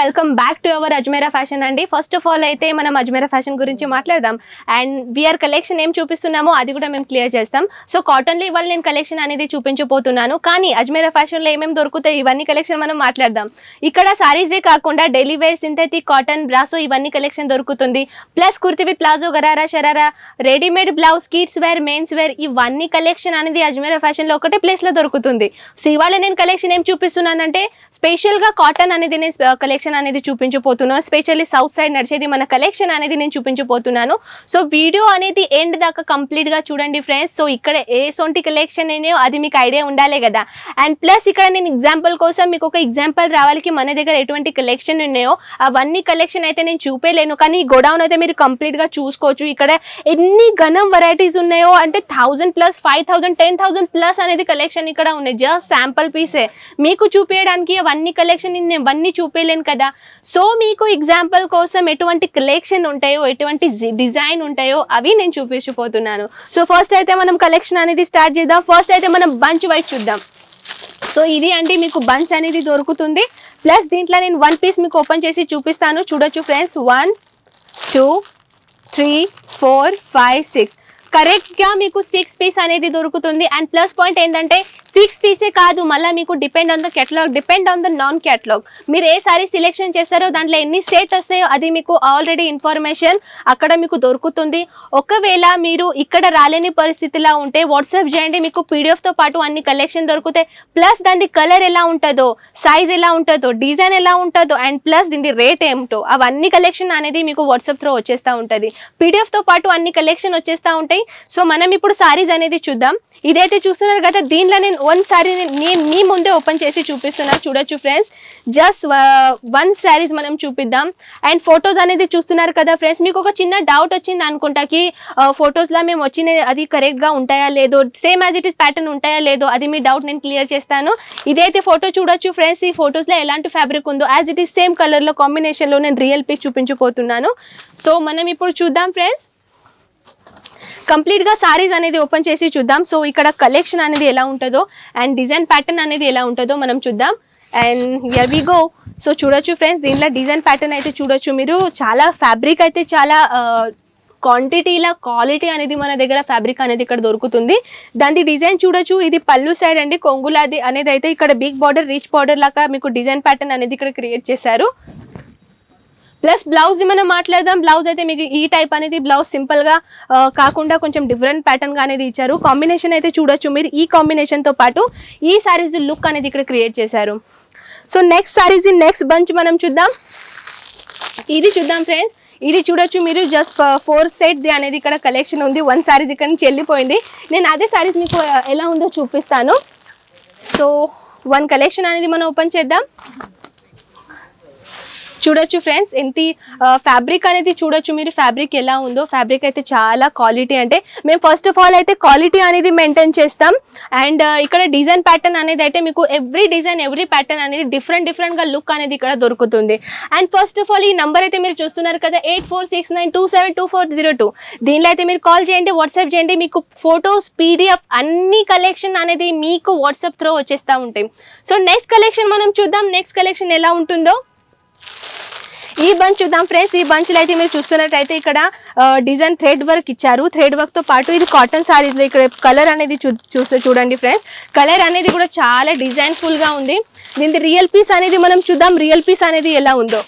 Welcome back to our Ajmera fashion అండి. First of all అయితే మనం అజ్మేరా ఫ్యాషన్ గురించి మాట్లాడదాం అండ్ విఆర్ కలెక్షన్ ఏం చూపిస్తున్నామో అది కూడా మేము క్లియర్ చేస్తాం. సో కాటన్లో ఇవాళ నేను కలెక్షన్ అనేది చూపించబోతున్నాను, కానీ అజ్మేరా ఫ్యాషన్లో ఏమేమి దొరుకుతాయి ఇవన్నీ కలెక్షన్ మనం మాట్లాడదాం. ఇక్కడ సారీసే కాకుండా daily wear, synthetic, cotton, brasso ఇవన్నీ కలెక్షన్ దొరుకుతుంది. Plus kurti with palazzo, gharara, sharara, readymade blouse, kids wear, men's wear ఇవన్నీ కలెక్షన్ అనేది అజ్మేరా ఫ్యాషన్లో ఒకటే ప్లేస్లో దొరుకుతుంది. సో ఇవాళ నేను కలెక్షన్ ఏం చూపిస్తున్నానంటే స్పెషల్గా కాటన్ అనేది నేను కలెక్షన్ అనేది చూపించబోతున్నాను. స్పెషల్లీ సౌత్ సైడ్ నడిచేది మన కలెక్షన్ అనేది నేను చూపించబోతున్నాను. సో వీడియో అనేది ఎండ్ దాకా కంప్లీట్గా చూడండి ఫ్రెండ్స్. సో ఇక్కడ ఏ సొంటి కలెక్షన్ అయినాయో అది మీకు ఐడియా ఉండాలి కదా. అండ్ ప్లస్ ఇక్కడ నేను ఎగ్జాంపుల్ కోసం మీకు ఒక ఎగ్జాంపుల్ రావాలికి మన దగ్గర ఎటువంటి కలెక్షన్ ఉన్నాయో అవన్నీ కలెక్షన్ అయితే నేను చూపేలేను, కానీ గోడౌన్ అయితే మీరు కంప్లీట్గా చూసుకోవచ్చు. ఇక్కడ ఎన్ని గణం వెరైటీస్ ఉన్నాయో అంటే 1000+, 5000, 10,000+ అనేది కలెక్షన్ ఇక్కడ ఉన్నాయి. జస్ట్ శాంపుల్ పీసే మీకు చూపించడానికి అవన్నీ కలెక్షన్ నేను అవన్నీ చూపేయలేను కదా. సో మీకు ఎగ్జాంపుల్ కోసం ఎటువంటి కలెక్షన్ ఉంటాయో, ఎటువంటి డిజైన్ ఉంటాయో అవి నేను చూపించబోతున్నాను. సో ఫస్ట్ అయితే మనం కలెక్షన్ అనేది స్టార్ట్ చేద్దాం. ఫస్ట్ అయితే మనం బంచ్ వైజ్ చూద్దాం. సో ఇది అంటే మీకు బంచ్ అనేది దొరుకుతుంది. ప్లస్ దీంట్లో నేను 1 పీస్ మీకు ఓపెన్ చేసి చూపిస్తాను, చూడొచ్చు ఫ్రెండ్స్. 1 2 3 4 5 6 కరెక్ట్గా మీకు 6 పీస్ అనేది దొరుకుతుంది. అండ్ ప్లస్ పాయింట్ ఏంటంటే 6 పీసే కాదు, మళ్ళీ మీకు depend on the catalogue, depend on the non catalogue. మీరు ఏ సారీ సెలెక్షన్ చేస్తారో దాంట్లో ఎన్ని సెట్ వస్తాయో అది మీకు ఆల్రెడీ ఇన్ఫర్మేషన్ అక్కడ మీకు దొరుకుతుంది. ఒకవేళ మీరు ఇక్కడ రాలేని పరిస్థితిలో ఉంటే వాట్సాప్ చేయండి, మీకు పీడిఎఫ్తో పాటు అన్ని కలెక్షన్ దొరుకుతాయి. ప్లస్ దాని కలర్ ఎలా ఉంటుందో, సైజ్ ఎలా ఉంటుందో, డిజైన్ ఎలా ఉంటుందో, అండ్ ప్లస్ దీని రేట్ ఏమిటో అవన్నీ కలెక్షన్ అనేది మీకు వాట్సాప్ త్రూ వచ్చేస్తూ ఉంటుంది. పీడిఎఫ్తో పాటు అన్ని కలెక్షన్ వచ్చేస్తూ ఉంటాయి. సో మనం ఇప్పుడు సారీస్ అనేది చూద్దాం. ఇదైతే చూస్తున్నారు కదా, దీనిలో నేను 1 సారీ మీ ముందే ఓపెన్ చేసి చూపిస్తున్నా, చూడొచ్చు ఫ్రెండ్స్. జస్ట్ 1 సారీస్ మనం చూపిద్దాం. అండ్ ఫొటోస్ అనేది చూస్తున్నారు కదా ఫ్రెండ్స్. మీకు ఒక చిన్న డౌట్ వచ్చింది అనుకుంటాకి ఫొటోస్లో మేము వచ్చిన అది కరెక్ట్గా ఉంటాయా లేదో, same as it is pattern ఉంటాయా లేదో, అది మీ డౌట్ నేను క్లియర్ చేస్తాను. ఇదైతే ఫోటో చూడొచ్చు ఫ్రెండ్స్. ఈ ఫొటోస్లో ఎలాంటి ఫ్యాబ్రిక్ ఉందో యాజ్ ఇట్ ఈస్ సేమ్ కలర్లో కాంబినేషన్లో నేను రియల్ పిక్ చూపించబోతున్నాను. సో మనం ఇప్పుడు చూద్దాం ఫ్రెండ్స్, కంప్లీట్గా సారీస్ అనేది ఓపెన్ చేసి చూద్దాం. సో ఇక్కడ కలెక్షన్ అనేది ఎలా ఉంటుందో అండ్ డిజైన్ ప్యాటర్న్ అనేది ఎలా ఉంటుందో మనం చూద్దాం. And here we go. So చూడొచ్చు ఫ్రెండ్స్, దీనిలో డిజైన్ ప్యాటర్న్ అయితే చూడొచ్చు మీరు. చాలా ఫ్యాబ్రిక్ అయితే చాలా క్వాంటిటీలా క్వాలిటీ అనేది మన దగ్గర ఫ్యాబ్రిక్ అనేది ఇక్కడ దొరుకుతుంది. దాని డిజైన్ చూడొచ్చు. ఇది పళ్ళు సైడ్ అండి, కొంగులాది అనేది అయితే ఇక్కడ బిగ్ బార్డర్, రిచ్ బార్డర్ లాగా మీకు డిజైన్ ప్యాటర్న్ అనేది ఇక్కడ క్రియేట్ చేశారు. ప్లస్ బ్లౌజ్ మనం మాట్లాడదాం. బ్లౌజ్ అయితే మీకు ఈ టైప్ అనేది బ్లౌజ్ సింపుల్గా కాకుండా కొంచెం డిఫరెంట్ ప్యాటర్న్గా అనేది ఇచ్చారు. కాంబినేషన్ అయితే చూడొచ్చు మీరు. ఈ కాంబినేషన్తో పాటు ఈ సారీస్ లుక్ అనేది ఇక్కడ క్రియేట్ చేశారు. So next saris next bunch మనం చూద్దాం. ఇది చూద్దాం ఫ్రెండ్స్. ఇది చూడొచ్చు మీరు. జస్ట్ 4 సెట్ అనేది ఇక్కడ కలెక్షన్ ఉంది. 1 సారీస్ ఇక్కడ నుంచి వెళ్ళిపోయింది. నేను అదే సారీస్ మీకు ఎలా ఉందో చూపిస్తాను. సో 1 కలెక్షన్ అనేది మనం ఓపెన్ చేద్దాం. చూడొచ్చు ఫ్రెండ్స్, ఎంత ఫ్యాబ్రిక్ అనేది చూడొచ్చు మీరు. ఫ్యాబ్రిక్ ఎలా ఉందో, ఫ్యాబ్రిక్ అయితే చాలా క్వాలిటీ. అంటే మేము ఫస్ట్ ఆఫ్ ఆల్ అయితే క్వాలిటీ అనేది మెయింటైన్ చేస్తాం. అండ్ ఇక్కడ డిజైన్ ప్యాటర్న్ అనేది అయితే మీకు ఎవ్రీ డిజైన్, ఎవ్రీ ప్యాటర్న్ అనేది డిఫరెంట్గా లుక్ అనేది ఇక్కడ దొరుకుతుంది. అండ్ ఫస్ట్ ఆఫ్ ఆల్ ఈ నెంబర్ అయితే మీరు చూస్తున్నారు కదా, 8469272402. దీనిలో అయితే మీరు కాల్ చేయండి, వాట్సాప్ చేయండి. మీకు ఫొటోస్, పీడిఎఫ్ అన్ని కలెక్షన్ అనేది మీకు వాట్సాప్ త్రూ వచ్చేస్తూ ఉంటాయి. సో నెక్స్ట్ కలెక్షన్ మనం చూద్దాం. నెక్స్ట్ కలెక్షన్ ఎలా ఉంటుందో ఈ బంచ్ చూద్దాం ఫ్రెండ్స్. ఈ బంచ్లో అయితే మీరు చూస్తున్నట్టయితే ఇక్కడ డిజైన్ థ్రెడ్ వర్క్ ఇచ్చారు. థ్రెడ్ వర్క్తో పాటు ఇది కాటన్ సారీస్లో ఇక్కడ కలర్ అనేది చూడండి ఫ్రెండ్స్. కలర్ అనేది కూడా చాలా డిజైన్ఫుల్గా ఉంది. దీని రియల్ పీస్ అనేది మనం చూద్దాం. రియల్ పీస్ అనేది ఎలా ఉందో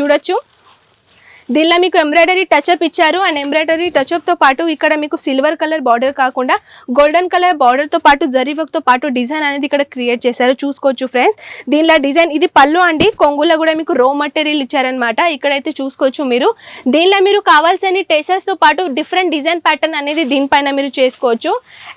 చూడొచ్చు. దీనిలో మీకు ఎంబ్రాయిడరీ టచ్అప్ ఇచ్చారు. అండ్ ఎంబ్రాయిడరీ టచ్అప్తో పాటు ఇక్కడ మీకు సిల్వర్ కలర్ బార్డర్ కాకుండా గోల్డెన్ కలర్ బార్డర్తో పాటు జరీ వర్క్తో పాటు డిజైన్ అనేది ఇక్కడ క్రియేట్ చేశారు, చూసుకోవచ్చు ఫ్రెండ్స్. దీనిలో డిజైన్ ఇది పళ్ళు అండి. కొంగులో కూడా మీకు రా మెటీరియల్ ఇచ్చారనమాట. ఇక్కడైతే చూసుకోవచ్చు మీరు. దీనిలో మీరు కావాల్సిన టెసర్స్తో పాటు డిఫరెంట్ డిజైన్ ప్యాటర్న్ అనేది దీనిపైన మీరు చేసుకోవచ్చు.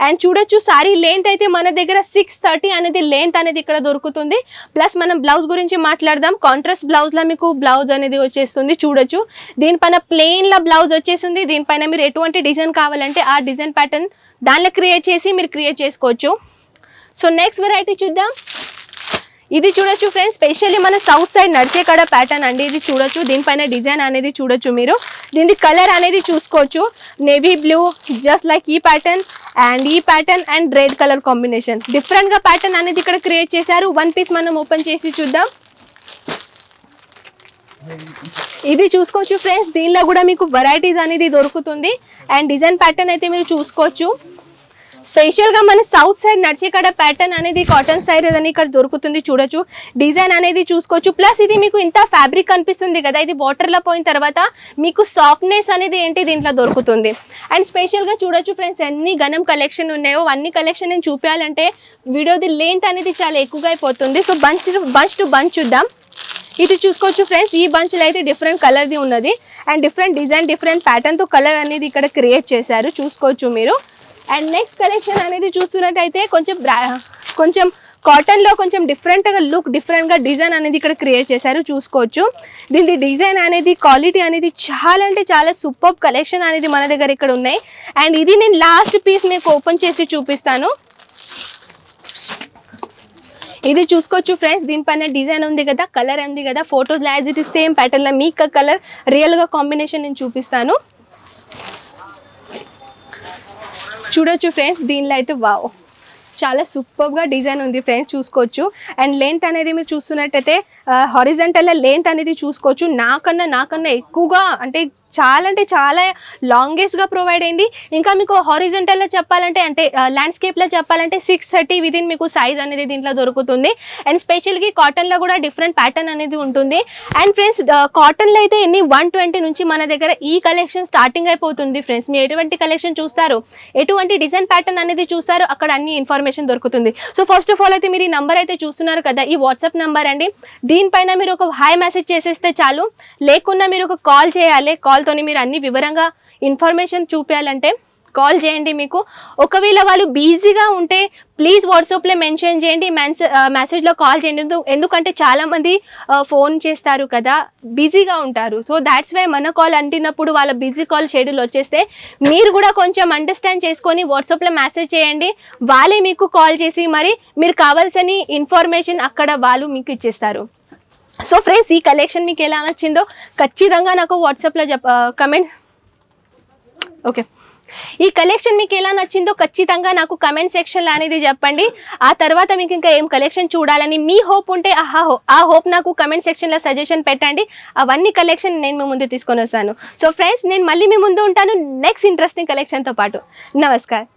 అండ్ చూడొచ్చు సారీ లెంత్ అయితే మన దగ్గర 630 అనేది లెంత్ అనేది ఇక్కడ దొరుకుతుంది. ప్లస్ మనం బ్లౌజ్ గురించి మాట్లాడదాం. కాంట్రాస్ట్ బ్లౌజ్లో మీకు బ్లౌజ్ అనేది వచ్చేస్తుంది, చూడొచ్చు. దీనిపైన ప్లెయిన్లో బ్లౌజ్ వచ్చేసింది. దీనిపైన మీరు ఎటువంటి డిజైన్ కావాలంటే ఆ డిజైన్ ప్యాటర్న్ దానిలో క్రియేట్ చేసి మీరు క్రియేట్ చేసుకోవచ్చు. సో నెక్స్ట్ వెరైటీ చూద్దాం. ఇది చూడొచ్చు ఫ్రెండ్స్, స్పెషల్లీ మన సౌత్ సైడ్ నడిచే కడ ప్యాటర్న్ అండి. ఇది చూడొచ్చు. దీనిపైన డిజైన్ అనేది చూడొచ్చు మీరు. దీని కలర్ అనేది చూసుకోవచ్చు. నేవీ బ్లూ, జస్ట్ లైక్ ఈ ప్యాటర్న్ అండ్ ఈ pattern and red colour combination. డిఫరెంట్గా ప్యాటర్న్ అనేది ఇక్కడ క్రియేట్ చేశారు. 1 పీస్ మనం ఓపెన్ చేసి చూద్దాం. ఇది చూసుకోవచ్చు ఫ్రెండ్స్, దీనిలో కూడా మీకు వెరైటీస్ అనేది దొరుకుతుంది. అండ్ డిజైన్ ప్యాటర్న్ అయితే మీరు చూసుకోవచ్చు. స్పెషల్గా మన సౌత్ సైడ్ నడిచేకాడ ప్యాటర్న్ అనేది కాటన్ సైడ్ అని ఇక్కడ దొరుకుతుంది. చూడొచ్చు డిజైన్ అనేది చూసుకోవచ్చు. ప్లస్ ఇది మీకు ఇంత ఫ్యాబ్రిక్ కనిపిస్తుంది కదా, ఇది వాటర్లో పోయిన తర్వాత మీకు సాఫ్ట్నెస్ అనేది ఏంటి దీంట్లో దొరుకుతుంది. అండ్ స్పెషల్గా చూడొచ్చు ఫ్రెండ్స్, ఎన్ని గనం కలెక్షన్ ఉన్నాయో అన్ని కలెక్షన్ నేను చూపించాలంటే వీడియోది లెంత్ అనేది చాలా ఎక్కువగా అయిపోతుంది. సో బంచ్ టు బంచ్ చూద్దాం. ఇది చూసుకోవచ్చు ఫ్రెండ్స్, ఈ బంచ్లో అయితే డిఫరెంట్ కలర్ది ఉన్నది అండ్ డిఫరెంట్ డిజైన్ డిఫరెంట్ ప్యాటర్న్తో కలర్ అనేది ఇక్కడ క్రియేట్ చేశారు, చూసుకోవచ్చు మీరు. అండ్ నెక్స్ట్ కలెక్షన్ అనేది చూస్తున్నట్టయితే కొంచెం కాటన్లో కొంచెం డిఫరెంట్గా లుక్ డిఫరెంట్గా డిజైన్ అనేది ఇక్కడ క్రియేట్ చేశారు, చూసుకోవచ్చు. దీని డిజైన్ అనేది క్వాలిటీ అనేది చాలా అంటే చాలా సూపర్ కలెక్షన్ అనేది మన దగ్గర ఇక్కడ ఉన్నాయి. అండ్ ఇది నేను లాస్ట్ పీస్ మీకు ఓపెన్ చేసి చూపిస్తాను. ఇది చూసుకోవచ్చు ఫ్రెండ్స్, దీనిపైన డిజైన్ ఉంది కదా, కలర్ ఉంది కదా, photos as it is same ప్యాటర్న్లో మీకు కలర్ రియల్గా కాంబినేషన్ నేను చూపిస్తాను. చూడొచ్చు ఫ్రెండ్స్, దీనిలో అయితే వావ్ చాలా సూపర్గా డిజైన్ ఉంది ఫ్రెండ్స్, చూసుకోవచ్చు. అండ్ లెంత్ అనేది మీరు చూస్తున్నట్టయితే హారిజంటల్ లెంత్ అనేది చూసుకోవచ్చు. నాకన్నా ఎక్కువగా అంటే చాలా లాంగెస్ట్గా ప్రొవైడ్ అయింది. ఇంకా మీకు హారిజంటల్లో చెప్పాలంటే అంటే ల్యాండ్స్కేప్లో చెప్పాలంటే 630 విదిన్ మీకు సైజ్ అనేది దీంట్లో దొరుకుతుంది. అండ్ స్పెషల్గా కాటన్లో కూడా డిఫరెంట్ ప్యాటర్న్ అనేది ఉంటుంది. అండ్ ఫ్రెండ్స్ కాటన్లో అయితే ఎన్ని 120 నుంచి మన దగ్గర ఈ కలెక్షన్ స్టార్టింగ్ అయిపోతుంది ఫ్రెండ్స్. మీరు ఎటువంటి కలెక్షన్ చూస్తారు, ఎటువంటి డిజైన్ ప్యాటర్న్ అనేది చూస్తారు, అక్కడ అన్ని ఇన్ఫర్మేషన్ దొరుకుతుంది. సో ఫస్ట్ ఆఫ్ ఆల్ అయితే మీరు ఈ నెంబర్ అయితే చూస్తున్నారు కదా, ఈ వాట్సాప్ నెంబర్ అండి. దీనిపైన మీరు ఒక హాయ్ మెసేజ్ చేసేస్తే చాలు, లేకున్నా మీరు ఒక కాల్ చేయాలి. కాల్తోని మీరు అన్ని వివరంగా ఇన్ఫర్మేషన్ చూపించాలంటే కాల్ చేయండి. మీకు ఒకవేళ వాళ్ళు బిజీగా ఉంటే ప్లీజ్ వాట్సాప్లో మెన్షన్ చేయండి, మెసేజ్లో కాల్ చేయండి. ఎందుకంటే చాలామంది ఫోన్ చేస్తారు కదా, బిజీగా ఉంటారు. సో దాట్స్ వై మన కాల్ అంటినప్పుడు వాళ్ళ బిజీ కాల్ షెడ్యూల్ వచ్చేస్తే మీరు కూడా కొంచెం అండర్స్టాండ్ చేసుకొని వాట్సాప్లో మెసేజ్ చేయండి. వాళ్ళే మీకు కాల్ చేసి మరి మీరు కావాల్సిన ఇన్ఫర్మేషన్ అక్కడ వాళ్ళు మీకు ఇచ్చేస్తారు. సో ఫ్రెండ్స్ ఈ కలెక్షన్ మీకు ఎలా నచ్చిందో ఖచ్చితంగా నాకు వాట్సాప్లో కమెంట్ ఓకే ఈ కలెక్షన్ మీకు ఎలా నచ్చిందో ఖచ్చితంగా నాకు కమెంట్ సెక్షన్లో అనేది చెప్పండి. ఆ తర్వాత మీకు ఇంకా ఏం కలెక్షన్ చూడాలని మీ హోప్ ఉంటే ఆ హోప్ నాకు కమెంట్ సెక్షన్లో సజెషన్ పెట్టండి. అవన్నీ కలెక్షన్ నేను మీ ముందు తీసుకొని వస్తాను. సో ఫ్రెండ్స్ నేను మళ్ళీ మీ ముందు ఉంటాను నెక్స్ట్ ఇంట్రెస్టింగ్ కలెక్షన్తో పాటు. నమస్కారం.